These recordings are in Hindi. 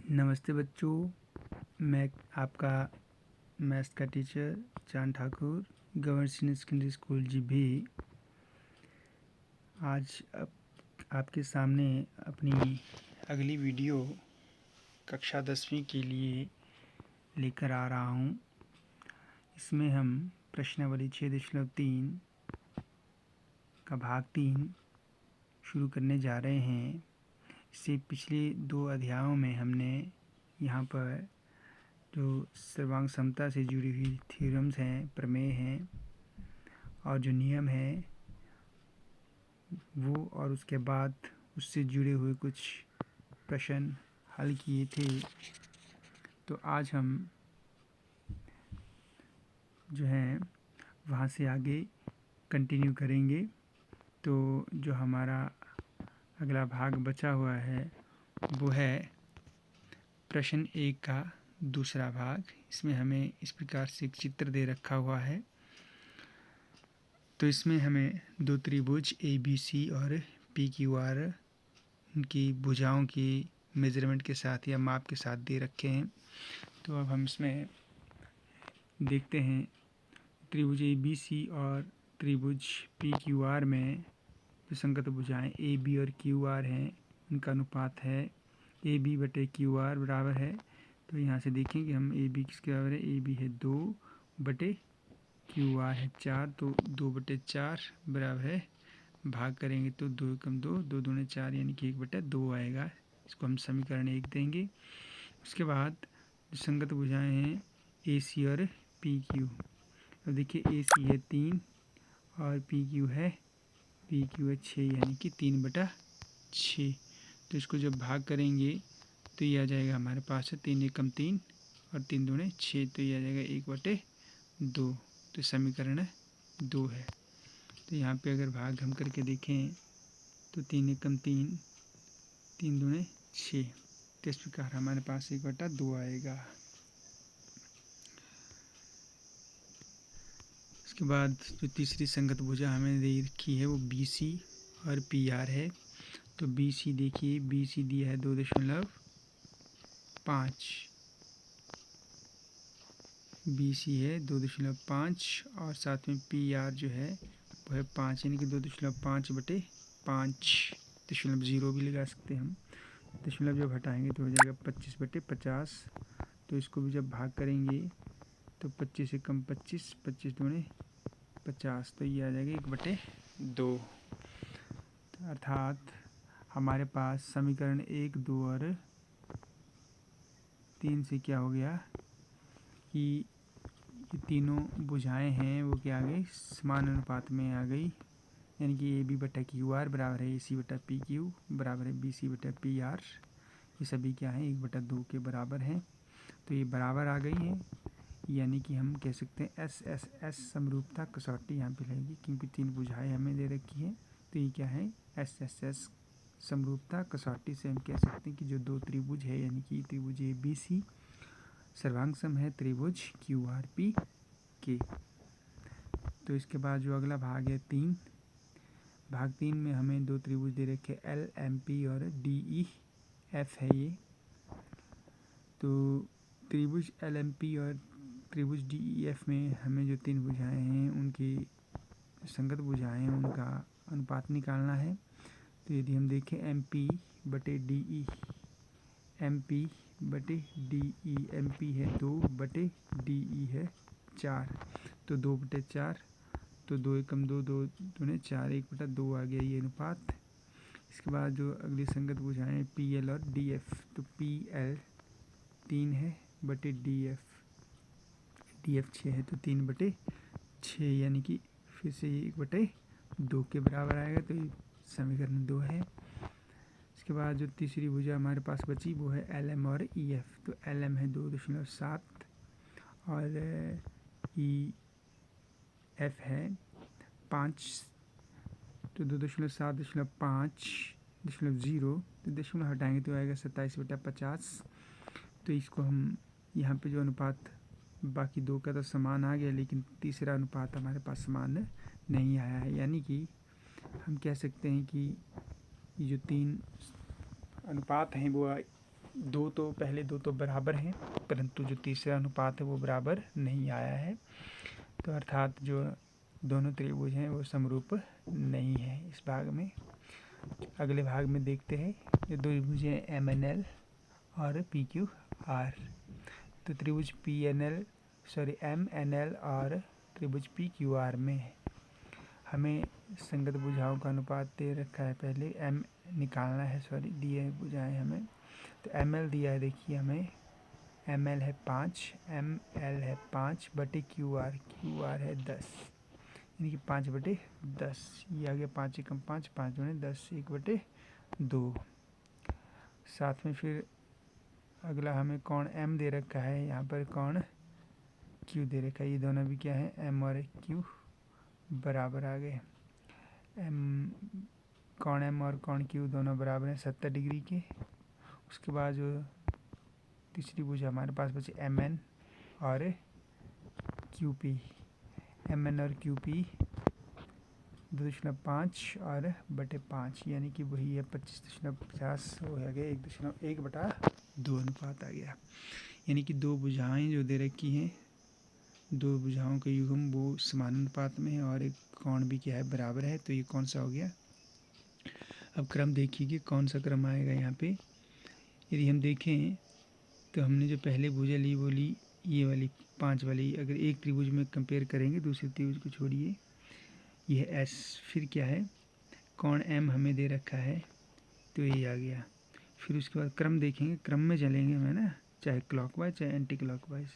नमस्ते बच्चों, मैं आपका मैथ्स का टीचर चांद Thakur, government senior secondary school Jibhi. आज आपके सामने अपनी अगली वीडियो कक्षा 10वीं के लिए लेकर आ रहा हूँ। इसमें हम प्रश्नावली 6.3 का भाग 3 शुरू करने जा रहे हैं। इससे पिछले 2 अध्यायों में हमने यहाँ पर जो सर्वांग समता से जुड़ी हुई थ्योरम्स हैं, प्रमेय हैं और जो नियम हैं वो, और उसके बाद उससे जुड़े हुए कुछ प्रश्न हल किए थे। तो आज हम जो हैं वहाँ से आगे कंटिन्यू करेंगे। तो जो हमारा अगला भाग बचा हुआ है वो है प्रश्न 1 का दूसरा भाग। इसमें हमें इस प्रकार से एक चित्र दे रखा हुआ है। तो इसमें हमें 2 त्रिभुज ABC और PQR उनकी भुजाओं की मेजरमेंट के साथ या माप के साथ दे रखे हैं। तो अब हम इसमें देखते हैं त्रिभुज ABC और त्रिभुज PQR में जो संगत भुजाएं AB और QR हैं उनका अनुपात है AB/QR बराबर है। तो यहाँ से देखें कि हम AB किसके बराबर है। AB है 2/QR है 4, तो 2/4 बराबर है। भाग करेंगे तो 2 एकम 2, 2 दूने 4 यानी कि 1/2 आएगा। इसको हम समीकरण 1 देंगे। उसके बाद जो संगत भुजाएं हैं AC और PQ। अब देखिए AC है 3 और PQ है 6 यानी कि 3/6। तो इसको जब भाग करेंगे तो ये आ जाएगा हमारे पास है 3 एकम 3 और 3 दूने 6, तो ये आ जाएगा 1/2। तो समीकरण 2 है। तो यहाँ पे अगर भाग हम करके देखें तो 3 एकम 3, 3 दूने 6, तो इस प्रकार हमारे पास 1/2 आएगा। उसके बाद जो तीसरी संगत भुजा हमें दे रखी है वो BC और PR है। तो BC देखिए, BC दिया है 2.5, BC है 2.5 और साथ में PR जो है वो है 5 यानी कि 2.5/5, 0 भी लगा सकते हैं हम। दशमलव जब हटाएंगे तो हो जाएगा 25/50। तो इसको भी जब भाग करेंगे तो 25 एकम 25, 25 दूने 50, तो ये आ जाएगा 1/2। अर्थात हमारे पास समीकरण 1, 2 और 3 से क्या हो गया कि ये तीनों भुजाएं हैं वो क्या आ गई, समान अनुपात में आ गई। यानी कि AB/QR बराबर है AC/PQ बराबर है BC/PR। ये सभी क्या हैं 1/2 के बराबर हैं। तो ये बराबर आ गई हैं, यानी कि हम कह सकते हैं SSS समरूपता कसौटी यहाँ पे लगेगी, क्योंकि 3 भुजाएं हमें दे रखी हैं। तो ये क्या है SSS समरूपता कसौटी से हम कह सकते हैं कि जो 2 त्रिभुज है यानी कि त्रिभुज ABC सर्वांग सम है त्रिभुज QRPK। तो इसके बाद जो अगला भाग है भाग 3 में हमें 2 त्रिभुज दे रखे LMP और DEF है ये। तो त्रिभुज LMP और त्रिभुज DEF में हमें जो 3 भुजाएं हैं उनकी संगत भुजाएं हैं उनका अनुपात निकालना है। तो यदि हम देखें MP/DE, MP/DE, MP है 2/DE है 4, तो 2/4, तो 2 एकम 2, 2 दूने 4, 1/2 आ गया ये अनुपात। इसके बाद जो अगली संगत भुजाएं PL और DF, तो PL 3 है बटे DF 6 है, तो 3/6 यानी कि फिर से ये 1/2 के बराबर आएगा। तो ये समीकरण 2 है। इसके बाद जो तीसरी भुजा हमारे पास बची वो है LM और EF। तो LM है 2.7 और EF है 5, तो 2.7, 0, तो दशमलव हटाएंगे तो आएगा 27/50। तो इसको हम यहाँ पे जो अनुपात बाकी 2 का तो समान आ गया, लेकिन तीसरा अनुपात हमारे पास समान नहीं आया है। यानी कि हम कह सकते हैं कि ये जो 3 अनुपात हैं वो पहले दो तो बराबर हैं, परंतु जो तीसरा अनुपात है वो बराबर नहीं आया है, तो अर्थात जो दोनों त्रिभुज हैं वो समरूप नहीं है इस भाग में। अगले भाग में देखते हैं, ये दो त्रिभुज हैं MNL और PQR। तो त्रिभुज MNL और त्रिभुज PQR में हमें संगत भुजाओं का अनुपात दे रखा है, पहले M निकालना है, दिए भुजाएं हमें। तो ML दिया है, देखिए हमें ML है 5, ML है 5 बटे QR है 10, यानी कि 5/10। ये आ गया 5 एकम 5, 5 दूनी 10, 1/2। साथ में फिर अगला हमें कोण M दे रखा है, यहाँ पर कोण Q दे रखा है। ये दोनों भी क्या है, M और Q बराबर आ गए। कोण M और कोण Q दोनों बराबर हैं 70 डिग्री के। उसके बाद जो तीसरी भुजा हमारे पास बचे MN और QP। MN और QP 2.5 और बटे 5, यानी कि वही है 25.50 हो गया, 1.1/2 अनुपात आ गया। यानी कि दो भुजाएं जो दे रखी हैं, दो भुजाओं का युग्म वो समान अनुपात में है और एक कोण भी क्या है, बराबर है। तो ये कौन सा हो गया। अब क्रम देखिए कि कौन सा क्रम आएगा यहाँ पे। यदि हम देखें तो हमने जो पहले भुजा ली वो ली ये वाली 5 वाली। अगर एक त्रिभुज में कंपेयर करेंगे, दूसरे त्रिभुज को छोड़िए, यह S, फिर क्या है, कोण M हमें दे रखा है, तो ये आ गया। फिर उसके बाद क्रम देखेंगे, क्रम में चलेंगे हम, है ना, चाहे क्लॉकवाइज चाहे एंटी क्लॉकवाइज।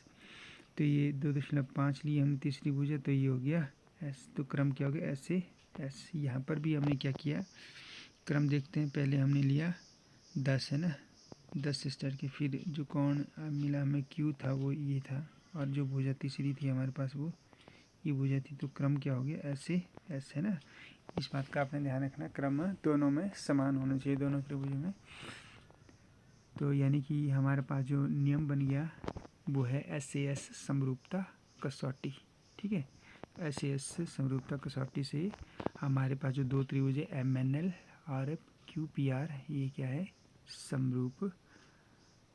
तो ये 2.5 लिए हमने तीसरी भुजा, तो ये हो गया S। तो क्रम क्या हो गया, S से S। यहाँ पर भी हमने क्या किया, क्रम देखते हैं। पहले हमने लिया 10, है ना, 10 से स्टार्ट किया। फिर जो कोण मिला हमें Q था वो ये था, और जो भुजा तीसरी थी हमारे पास वो ये भुजा थी। तो क्रम क्या हो गया, S से S, है ना। इस बात का आपने ध्यान रखना, क्रम दोनों में समान होना चाहिए, दोनों त्रिभुजों में। तो यानी कि हमारे पास जो नियम बन गया वो है SAS समरूपता कसौटी। ठीक है, SAS समरूपता कसौटी से हमारे पास जो दो त्रिभुज है MNL और QPR, ये क्या है, समरूप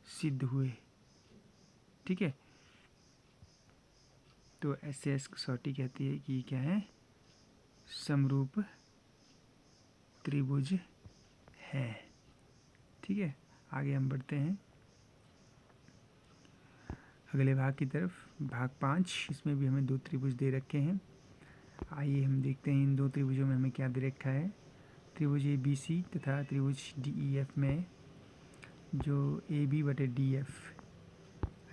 सिद्ध हुए। ठीक है, तो SAS कसौटी कहती है कि क्या है, समरूप त्रिभुज है। ठीक है, आगे हम बढ़ते हैं अगले भाग की तरफ। भाग 5, इसमें भी हमें दो त्रिभुज दे रखे हैं। आइए हम देखते हैं इन दो त्रिभुजों में हमें क्या दे रखा है। त्रिभुज ABC तथा त्रिभुज DEF में जो AB बटे DF,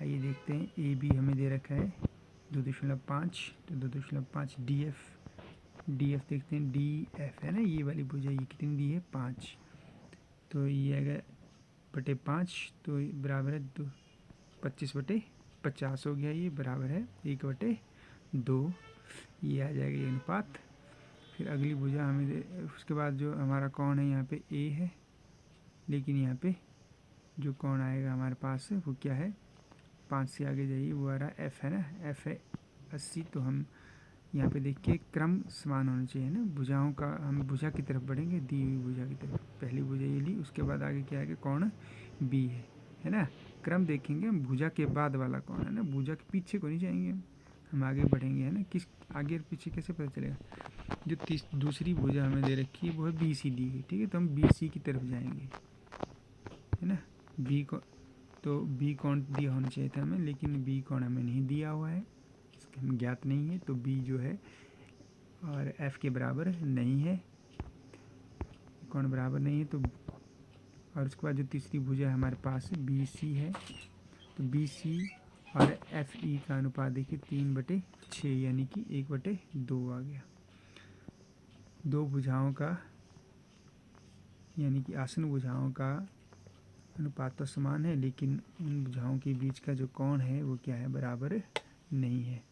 आइए देखते हैं। AB हमें दे रखा है 2.5, तो 2.5 DF देखते हैं। DF है ना, ये वाली भुजा, ये कितनी दी है, 5। तो ये अगर बटे 5, तो बराबर है 25/50 हो गया, ये बराबर है 1/2। ये आ जाएगा ये अनुपात। फिर अगली भुजा हमें उसके बाद जो हमारा कोण है यहाँ पे A है, लेकिन यहाँ पे जो कोण आएगा हमारे पास वो क्या है, 5 से आगे जाइए, वो आ रहा F, है ना, F है 80। तो हम यहाँ पे देखिए क्रम समान होना चाहिए ना भुजाओं का। हम भुजा की तरफ बढ़ेंगे, दी हुई भुजा की तरफ। पहली भुजा ये ली, उसके बाद आगे क्या आएगा, कोण B है ना। क्रम देखेंगे हम, भुजा के बाद वाला कोण है ना, भुजा के पीछे को नहीं जाएंगे हम आगे बढ़ेंगे, है ना। किस आगे और पीछे कैसे पता चलेगा। जो दूसरी भुजा हमें दे रखी है वो है BC दी गई। ठीक है, तो हम BC की तरफ जाएंगे, है ना। B को तो B कोण दिया होना चाहिए था हमें, लेकिन B कोण हमें नहीं दिया हुआ है, हमें ज्ञात नहीं है। तो B जो है और F के बराबर नहीं है, कोण बराबर नहीं है। तो और उसके बाद जो तीसरी भुजा है हमारे पास BC है, तो BC और FE का अनुपात देखिए 3/6, यानी कि 1/2 आ गया। दो भुजाओं का यानी कि आसन भुजाओं का अनुपात तो समान है, लेकिन उन भुजाओं के बीच का जो कोण है वो क्या है, बराबर नहीं है।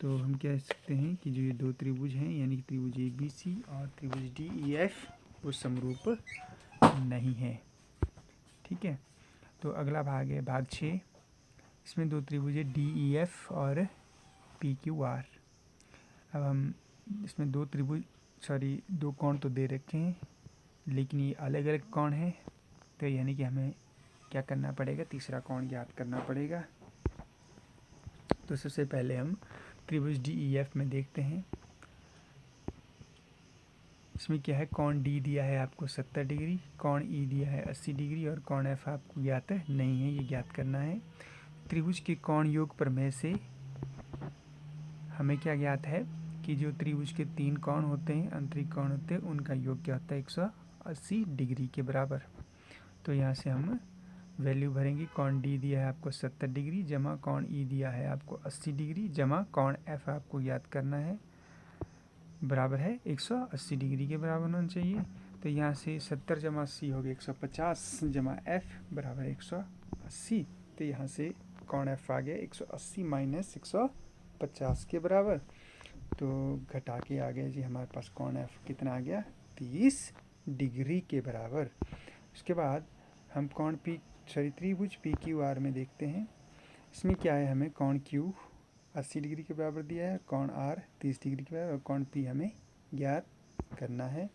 तो हम कह सकते हैं कि जो ये दो त्रिभुज हैं, यानी कि त्रिभुज ABC और त्रिभुज DEF, वो समरूप नहीं है। ठीक है, तो अगला भाग है भाग 6। इसमें दो त्रिभुज है DEF और PQR। अब हम इसमें दो कोण तो दे रखे हैं, लेकिन ये अलग अलग कोण है। तो यानी कि हमें क्या करना पड़ेगा, तीसरा कोण ज्ञात करना पड़ेगा। तो सबसे पहले हम त्रिभुज DEF में देखते हैं। इसमें क्या है, कोण D दिया है आपको 70 डिग्री, कोण E दिया है 80 डिग्री और कोण F आपको ज्ञात नहीं है, ये ज्ञात करना है। त्रिभुज के कोण योग प्रमेय से हमें क्या ज्ञात है कि जो त्रिभुज के 3 कोण होते हैं, आंतरिक कोण होते हैं, उनका योग क्या होता है 180 डिग्री के बराबर। तो यहाँ से हम वैल्यू भरेंगे। कोण D दिया है आपको 70 डिग्री जमा कोण E दिया है आपको 80 डिग्री जमा कोण F आपको याद करना है, बराबर है 180 डिग्री के बराबर होना चाहिए। तो यहाँ से 70 जमा 80 हो गया 150 जमा F बराबर 180। तो यहाँ से कोण F आ गया 180 माइनस 150 के बराबर। तो घटा के आ गया जी हमारे पास कोण F कितना आ गया 30 डिग्री के बराबर। उसके बाद हम कोण त्रिभुज PQR में देखते हैं। इसमें क्या है, हमें कोण Q 80 डिग्री के बराबर दिया है, कोण R 30 डिग्री के बराबर और कोण P हमें ज्ञात करना है।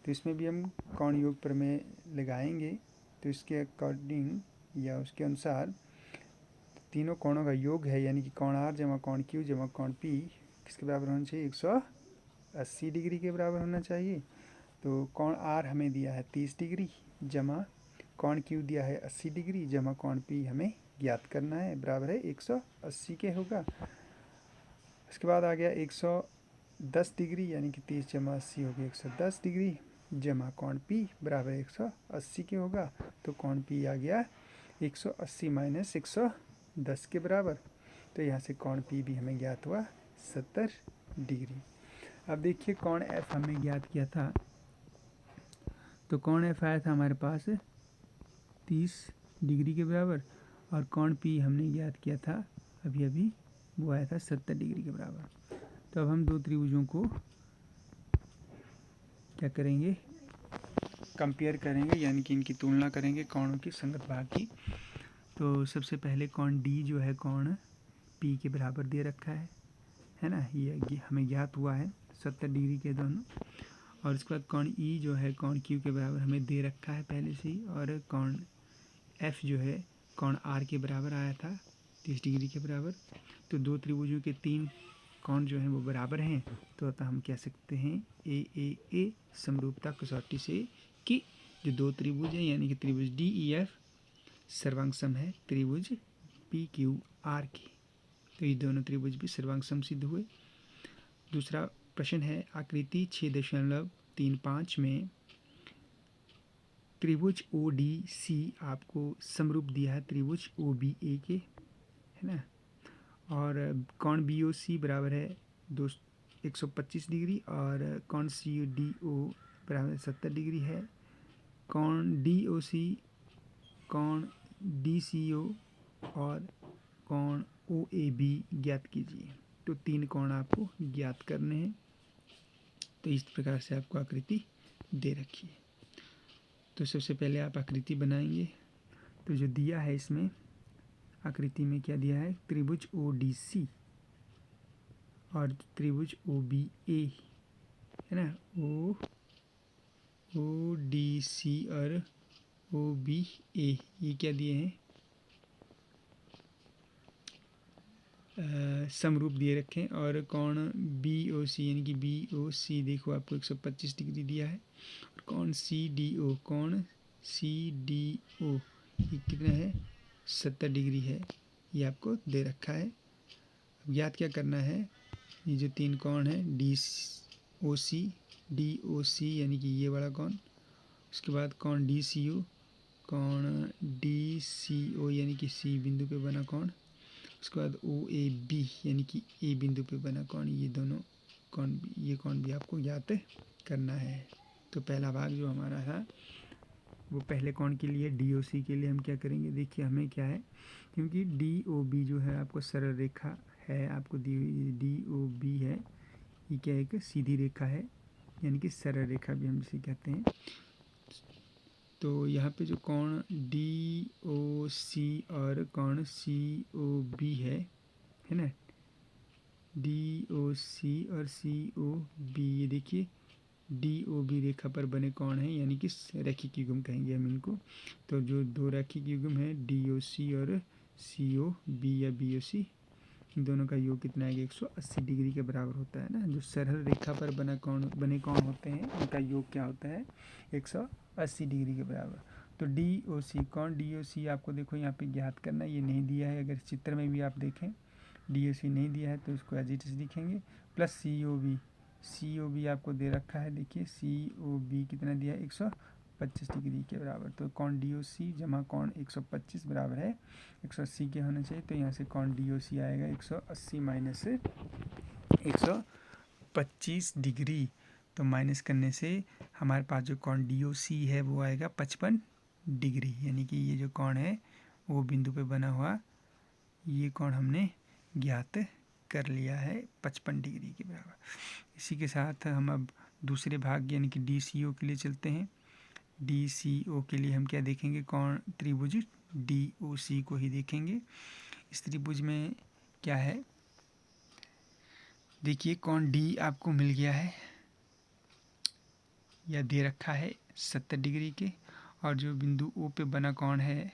तो इसमें भी हम कोण योग प्रमेय लगाएंगे। तो इसके अकॉर्डिंग या उसके अनुसार तीनों कोणों का योग है, यानी कि कोण R जमा कोण Q जमा कोण P किसके बराबर होना चाहिए 180 डिग्री के बराबर होना चाहिए। तो कोण R हमें दिया है 30 डिग्री जमा कोण Q दिया है 80 डिग्री जमा कोण P हमें ज्ञात करना है, बराबर है 180 के होगा। उसके बाद आ गया 110 डिग्री, यानी कि 30 जमा 80 हो गया 110 डिग्री जमा कोण P बराबर 180 के होगा। तो कोण P आ गया 180 माइनस 110 के बराबर। तो यहाँ से कोण P भी हमें ज्ञात हुआ 70 डिग्री। अब देखिए कोण F हमें ज्ञात किया था, तो कोण F आया था हमारे पास 30 डिग्री के बराबर और कोण P हमने ज्ञात किया था अभी वो आया था 70 डिग्री के बराबर। तो अब हम दो त्रिभुजों को क्या करेंगे, कंपेयर करेंगे, यानी कि इनकी तुलना करेंगे कोणों की संगत भाग की। तो सबसे पहले कोण D जो है कोण P के बराबर दे रखा है ना, ये हमें ज्ञात हुआ है 70 डिग्री के दोनों। और उसके बाद कोण E जो है कोण Q के बराबर हमें दे रखा है पहले से ही। और कोण F जो है कोण R के बराबर आया था 30 डिग्री के बराबर। तो दो त्रिभुजों के 3 कोण जो हैं वो बराबर हैं। तो अतः हम कह सकते हैं A समरूपता कसौटी से कि जो दो त्रिभुज हैं, यानी कि त्रिभुज DEF सर्वांग सम है त्रिभुज PQR की। तो ये दोनों त्रिभुज भी सर्वांग सम सिद्ध हुए। दूसरा प्रश्न है आकृति 6.35 में त्रिभुज ODC आपको समरूप दिया है त्रिभुज OBA के, है ना। और कोण BOC बराबर है 125 डिग्री और कोण CDO बराबर 70 डिग्री है। कोण DOC, कोण DCO और कोण OAB ज्ञात कीजिए। तो 3 कोण आपको ज्ञात करने हैं। तो इस प्रकार से आपको आकृति दे रखी है। तो सबसे पहले आप आकृति बनाएंगे। तो जो दिया है इसमें आकृति में क्या दिया है, त्रिभुज ODC और त्रिभुज OBA, है ना। ODC और OBA ये क्या दिए हैं, समरूप दिए रखे हैं। और कोण BOC यानी कि BOC देखो आपको 125 डिग्री दिया है। और कोण CDO ये कितना है 70 डिग्री है, ये आपको दे रखा है। अब याद क्या करना है, ये जो 3 कोण है DOC यानी कि ये वाला कोण, उसके बाद कोण DCO यानी कि C बिंदु पे बना कोण, उसके बाद OAB यानी कि A बिंदु पे बना कोण, ये दोनों कोण, ये कोण भी आपको ज्ञात करना है। तो पहला भाग जो हमारा था वो पहले कोण के लिए DOC के लिए हम क्या करेंगे, देखिए हमें क्या है, क्योंकि DOB जो है आपको सरल रेखा है, आपको दी हुई DOB है, ये क्या है, एक सीधी रेखा है, यानी कि सरल रेखा भी हम इसे कहते हैं। तो यहाँ पे जो कोण DOC और कोण COB है ना, DOC और COB, ये देखिए डी ओ बी रेखा पर बने कोण हैं, यानी कि रैखिक युग्म कहेंगे हम इनको। तो जो दो रैखिक युग्म है डी ओ सी और सी ओ बी या बी ओ सी, दोनों का योग कितना है 180 डिग्री के बराबर होता है ना। जो सरल रेखा पर बने कौन होते हैं उनका योग क्या होता है 180 डिग्री के बराबर। तो डी ओ सी कौन, डी ओ सी आपको देखो यहाँ पे ज्ञात करना, ये नहीं दिया है। अगर चित्र में भी आप देखें डी ओ सी नहीं दिया है तो इसको एज इट इज लिखेंगे। प्लस सी ओ बी आपको दे रखा है, देखिए सी ओ बी कितना दिया है 125 डिग्री के बराबर। तो कौन डी ओ सी जमा कौन 125 बराबर है 180 के होना चाहिए। तो यहाँ से कौन डी ओ सी आएगा 180 माइनस 125 डिग्री। तो माइनस करने से हमारे पास जो कौन डी ओ सी है वो आएगा 55 डिग्री, यानी कि ये जो कौन है वो बिंदु पे बना हुआ ये कौन हमने ज्ञात कर लिया है 55 डिग्री के बराबर। इसी के साथ हम अब दूसरे भाग यानी कि डी सी ओ के लिए चलते हैं। डी सी ओ के लिए हम क्या देखेंगे, कौन त्रिभुज डी ओ सी को ही देखेंगे। इस त्रिभुज में क्या है, देखिए कौन डी आपको मिल गया है या दे रखा है 70 डिग्री के, और जो बिंदु ओ पे बना कौन है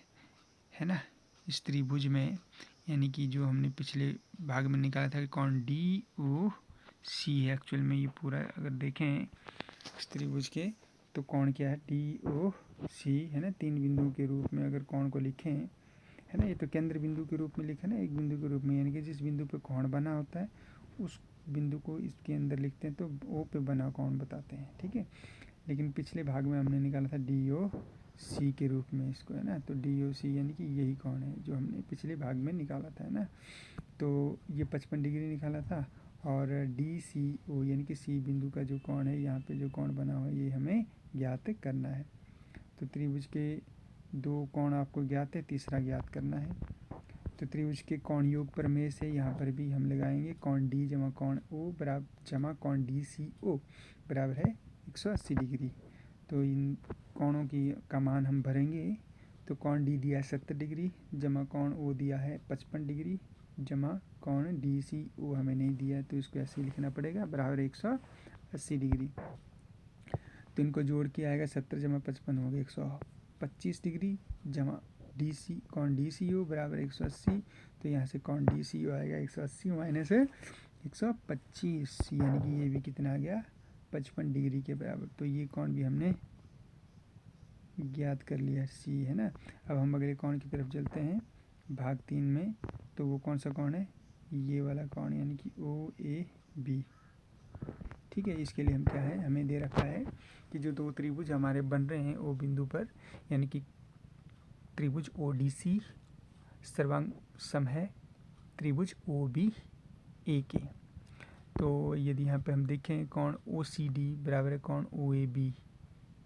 ना इस त्रिभुज में, यानी कि जो हमने पिछले भाग में निकाला था कि कौन डी ओ सी है। एक्चुअल में ये पूरा अगर देखें इस त्रिभुज के तो कौन क्या है डी ओ सी है ना, 3 बिंदु के रूप में अगर कौन को लिखें है ना, ये तो केंद्र बिंदु के रूप में लिखा ना, एक बिंदु के रूप में, यानी कि जिस बिंदु पे कौन बना होता है उस बिंदु को इसके अंदर लिखते हैं तो ओ पे बना कौन बताते हैं, ठीक है। लेकिन पिछले भाग में हमने निकाला था डी ओ सी के रूप में इसको, है ना। तो डी ओ सी यानी कि यही कौन है जो हमने पिछले भाग में निकाला था, है ना। तो ये 55 डिग्री निकाला था, और डी सी ओ यानी कि सी बिंदु का जो कौन है यहाँ पे जो कौन बना हुआ है ये हमें ज्ञात करना है। तो त्रिभुज के 2 कोण आपको ज्ञात है, तीसरा ज्ञात करना है। तो त्रिभुज के कोण योग प्रमेय से यहाँ पर भी हम लगाएंगे कौन डी जमा कौन ओ बराबर जमा कौन डी सी ओ बराबर है 180 डिग्री। तो इन कोणों की का मान हम भरेंगे। तो कौन डी दिया है 70 डिग्री जमा कौन ओ दिया है 55 डिग्री जमा कौन डी सी ओ हमें नहीं दिया है, तो इसको ऐसे ही लिखना पड़ेगा बराबर 180 डिग्री। तो इनको जोड़ के आएगा 70 जमा 55 हो गया 125 डिग्री जमा डी सी कौन डी सी ओ बराबर 180। तो यहाँ से कौन डी सी ओ आएगा 180 माइनस 125, यानी कि ये भी कितना आ गया 55 डिग्री के बराबर। तो ये कौन भी हमने ज्ञात कर लिया सी, है ना। अब हम अगले कौन की तरफ चलते हैं भाग 3 में। तो वो कौन सा कौन है, ये वाला कौन, यानी कि ओ ए बी, ठीक है। इसके लिए हम क्या है हमें दे रखा है कि जो 2 त्रिभुज हमारे बन रहे हैं ओ बिंदु पर, यानी कि त्रिभुज ओ डी सी सर्वांग सम है त्रिभुज ओ बी ए के। तो यदि यहाँ पे हम देखें कौन ओ सी डी बराबर है कौन ओ ए बी,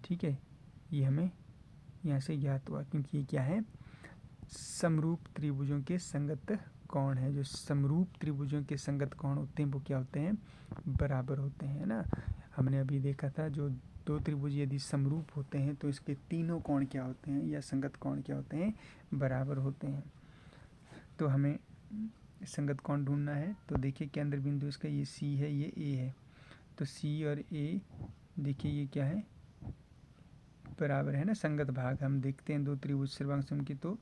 ठीक है। ये हमें यहाँ से ज्ञात हुआ क्योंकि ये क्या है समरूप त्रिभुजों के संगत कोण है। जो समरूप त्रिभुजों के संगत कोण होते हैं वो क्या होते हैं बराबर होते हैं ना। हमने अभी देखा था जो 2 त्रिभुज यदि समरूप होते हैं तो इसके तीनों कोण क्या होते हैं या संगत कोण क्या होते हैं बराबर होते हैं। तो हमें संगत कोण ढूंढना है। तो देखिए केंद्र बिंदु इसका ये सी है ये ए है, तो सी और ए देखिए ये क्या है बराबर है ना। संगत भाग हम देखते हैं 2 त्रिभुज सर्वांग सम की, तो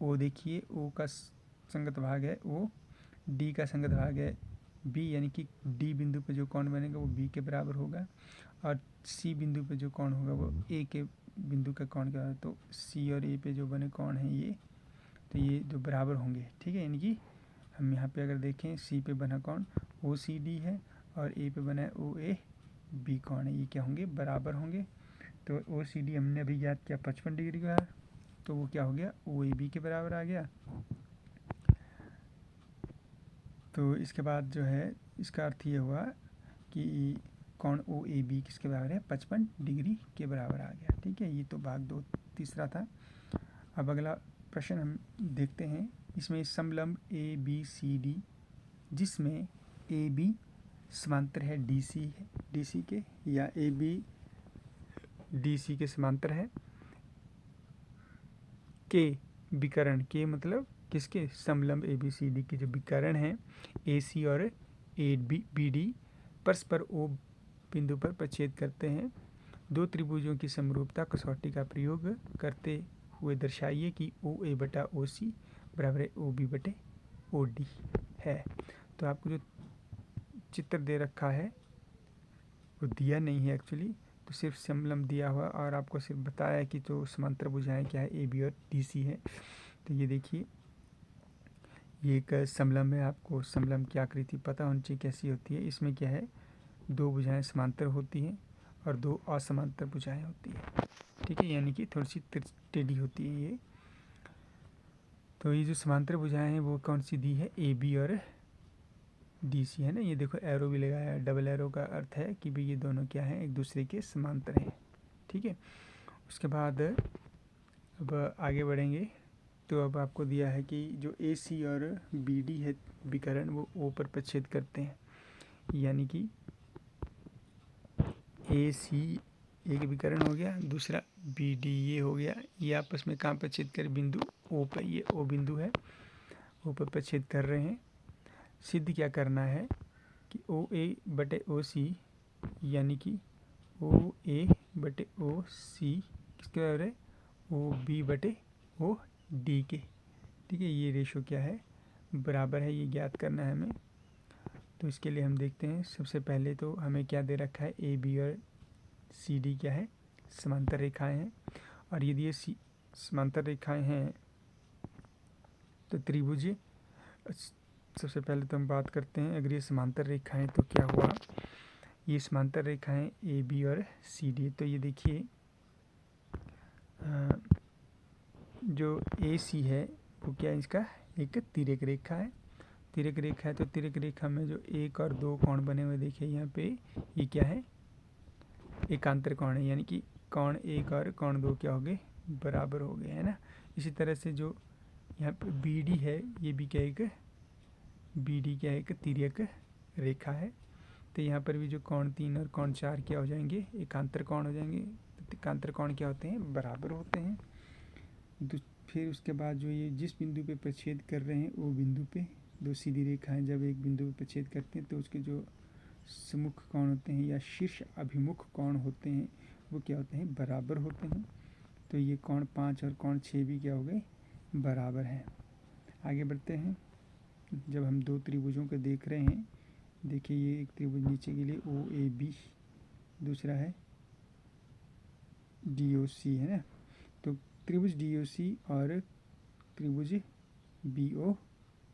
ओ देखिए ओ का संगत भाग है ओ, डी का संगत भाग है बी, यानी कि डी बिंदु पे जो कोण बनेगा वो बी के बराबर होगा, और सी बिंदु पे जो कोण होगा वो ए के बिंदु का कोण क्या है। तो सी और ए पे जो बने कोण हैं ये, तो ये जो बराबर होंगे, ठीक है। यानी कि हम यहाँ पे अगर देखें सी पे बना कोण ओ सी डी है और ए पे बना है ओ ए बी कोण है, ये क्या होंगे बराबर होंगे। तो ओ सी डी हमने अभी याद किया 55 डिग्री का, तो वो क्या हो गया ओ ए बी के बराबर आ गया। तो इसके बाद जो है इसका अर्थ ये हुआ कि कौन ओ ए बी किसके बराबर है 55 डिग्री के बराबर आ गया, ठीक है। ये तो भाग 2 तीसरा था। अब अगला प्रश्न हम देखते हैं। इसमें समलंब ए बी सी डी जिसमें ए बी समांतर है डी सी के, या ए बी डी सी के समांतर है के विकर्ण के, मतलब किसके समलंब ए बी सी डी के जो विकर्ण हैं ए सी और ए बी डी परस्पर ओ बिंदु पर प्रच्छेद करते हैं। दो त्रिभुजों की समरूपता कसौटी का प्रयोग करते हुए दर्शाइए कि ओ ए बटा ओ सी बराबर है ओ बी बटे ओ डी है। तो आपको जो चित्र दे रखा है वो दिया नहीं है एक्चुअली, तो सिर्फ समलंब दिया हुआ और आपको सिर्फ बताया कि जो समांतर भुजाएं क्या है ए बी और डी सी है। तो ये देखिए ये एक समलंब है, आपको समलंब की आकृति पता होनी चाहिए कैसी होती है। इसमें क्या है, दो भुजाएं समांतर होती हैं और दो असमांतर भुजाएं होती हैं, ठीक है, यानी कि थोड़ी सी टेढ़ी होती है ये। तो ये जो समांतर भुजाएं हैं वो कौन सी दी है, ए बी और डी सी है ना। ये देखो एरो भी लगाया है, डबल एरो का अर्थ है कि भाई ये दोनों क्या हैं, एक दूसरे के समांतर हैं, ठीक है। उसके बाद अब आगे बढ़ेंगे तो अब आपको दिया है कि जो ए सी और बी डी है विकर्ण वो ओ पर प्रच्छेद करते हैं, यानी कि ए सी एक विकर्ण हो गया, दूसरा बी डी ये हो गया, ये आपस में कहाँ प्रच्छेद कर, बिंदु ओ पर, ये ओ बिंदु है, ओ पर प्रच्छेद कर रहे हैं। सिद्ध क्या करना है कि ओ ए बटे ओ सी यानी कि ओ ए बटे ओ सी किसके बराबर है, ओ बी बटे ओ डी के, ठीक है। ये रेशो क्या है, बराबर है, ये ज्ञात करना है हमें। तो इसके लिए हम देखते हैं, सबसे पहले तो हमें क्या दे रखा है, ए बी और सी डी क्या है, समांतर रेखाएं हैं। और यदि ये समांतर रेखाएं हैं तो त्रिभुज, सबसे पहले तो हम बात करते हैं अगर ये समांतर रेखाएं तो क्या हुआ, ये समांतर रेखाएं ए बी और सी डी। तो ये देखिए जो ए सी है वो क्या है, इसका एक तिर्यक रेखा है, तिर्यक रेखा है। तो तिर्यक रेखा में जो एक और दो कोण बने हुए देखिए यहाँ पे, ये क्या है, एकांतर कोण है, यानी कि कोण एक और कोण दो क्या हो गए, बराबर हो गए, है ना। इसी तरह से जो यहाँ पे बी डी है, ये भी क्या एक बी डी क्या है, एक तिर्यक रेखा है। तो यहाँ पर भी जो कोण 3 और कोण 4 क्या हो जाएंगे, एकांतर कोण हो जाएंगे। तो एकांतर कोण क्या होते हैं, बराबर होते हैं। फिर उसके बाद जो ये जिस बिंदु पे प्रच्छेद कर रहे हैं वो बिंदु पे दो सीधी रेखाएं जब एक बिंदु पे प्रच्छेद करते हैं तो उसके जो सम्मुख कोण होते हैं या शीर्ष अभिमुख कोण होते हैं वो क्या होते हैं, बराबर होते हैं। तो ये कोण 5 और कोण 6 भी क्या हो गए, बराबर हैं। आगे बढ़ते हैं, जब हम दो त्रिभुजों को देख रहे हैं, देखिए ये एक त्रिभुज नीचे के लिए ओ ए बी, दूसरा है डी ओ सी, है ना। तो त्रिभुज डी ओ सी और त्रिभुज बी ओ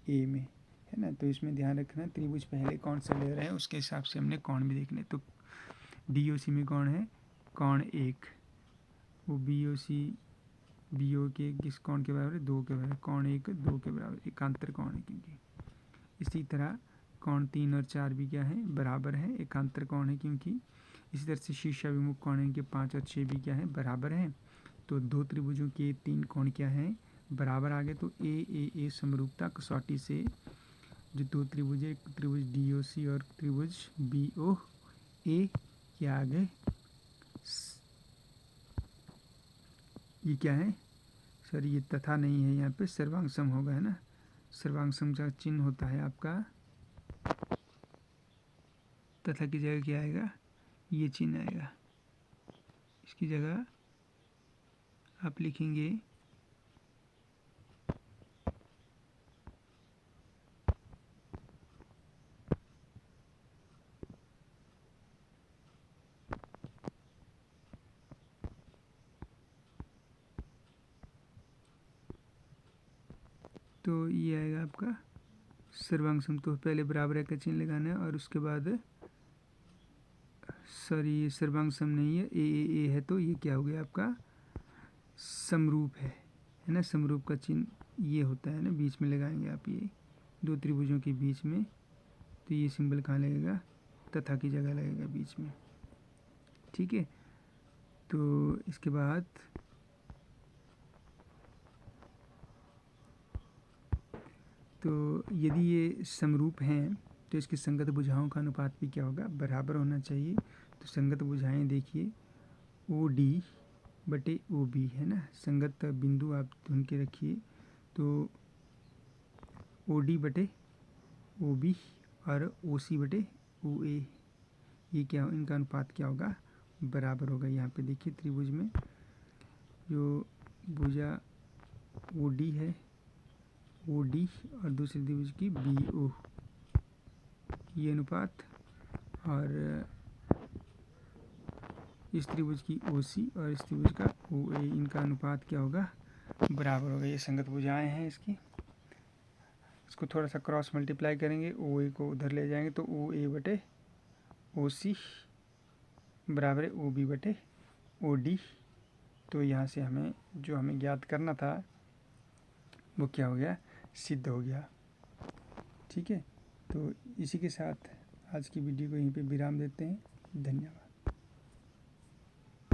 ए में, है ना। तो इसमें ध्यान रखना त्रिभुज पहले कौन सा ले रहे हैं उसके हिसाब से हमने कोण भी देखने। तो डी ओ सी में कौन है, कोण 1, वो B O C B O के किस कोण के बराबर है, 2 के बराबर, कोण 1 2 के बराबर, एकांतर कोण है क्योंकि। इसी तरह कोण 3 और 4 भी क्या है, बराबर है, एकांतर कोण है क्योंकि। इसी तरह से शीर्षाभिमुख कोण इनके 5 और 6 भी क्या है, बराबर हैं। तो दो त्रिभुजों के 3 कोण क्या हैं, बराबर आ गए। तो ए समरूपता कसौटी से जो दो त्रिभुज है, त्रिभुज डी ओ सी और त्रिभुज बी ओ ए क्या आ गए, ये क्या है, सर ये तथा नहीं है, यहाँ पे सर्वांग होगा, है ना। सर्वांग का चिन्ह होता है आपका, तथा की जगह क्या आएगा, ये चिन्ह आएगा। इसकी जगह आप लिखेंगे तो ये आएगा आपका सर्वांग सम। तो पहले बराबर का चिन्ह लगाना है और उसके बाद सॉरी ये सर्वांग सम नहीं है, ए है, तो ये क्या हो गया आपका समरूप है ना। समरूप का चिन्ह ये होता है ना, बीच में लगाएंगे आप, ये दो त्रिभुजों के बीच में। तो ये सिंबल कहाँ लगेगा, तथा की जगह लगेगा बीच में, ठीक है। तो इसके बाद तो यदि ये समरूप हैं तो इसकी संगत भुजाओं का अनुपात भी क्या होगा, बराबर होना चाहिए। तो संगत भुजाएं देखिए ओ डी बटे ओ बी, है ना। संगत बिंदु आप ढूंढ के रखिए। तो ओ डी बटे ओ बी और ओ सी बटे ओ ए, ये क्या, इनका अनुपात क्या होगा, बराबर होगा। यहाँ पे देखिए त्रिभुज में जो भुजा ओ डी है, ओ डी, और दूसरे त्रिभुज की बी ओ, ये अनुपात, और इस त्रिभुज की ओ सी और इस त्रिभुज का ओ ए, इनका अनुपात क्या होगा, बराबर होगा। ये संगत भुजाएं हैं इसकी। इसको थोड़ा सा क्रॉस मल्टीप्लाई करेंगे, ओ ए को उधर ले जाएंगे तो ओ ए बटे ओ सी बराबर है ओ बी बटे ओ डी। तो यहाँ से हमें जो हमें ज्ञात करना था वो क्या हो गया, सिद्ध हो गया। ठीक है, तो इसी के साथ आज की वीडियो को यहीं पे विराम देते हैं। धन्यवाद।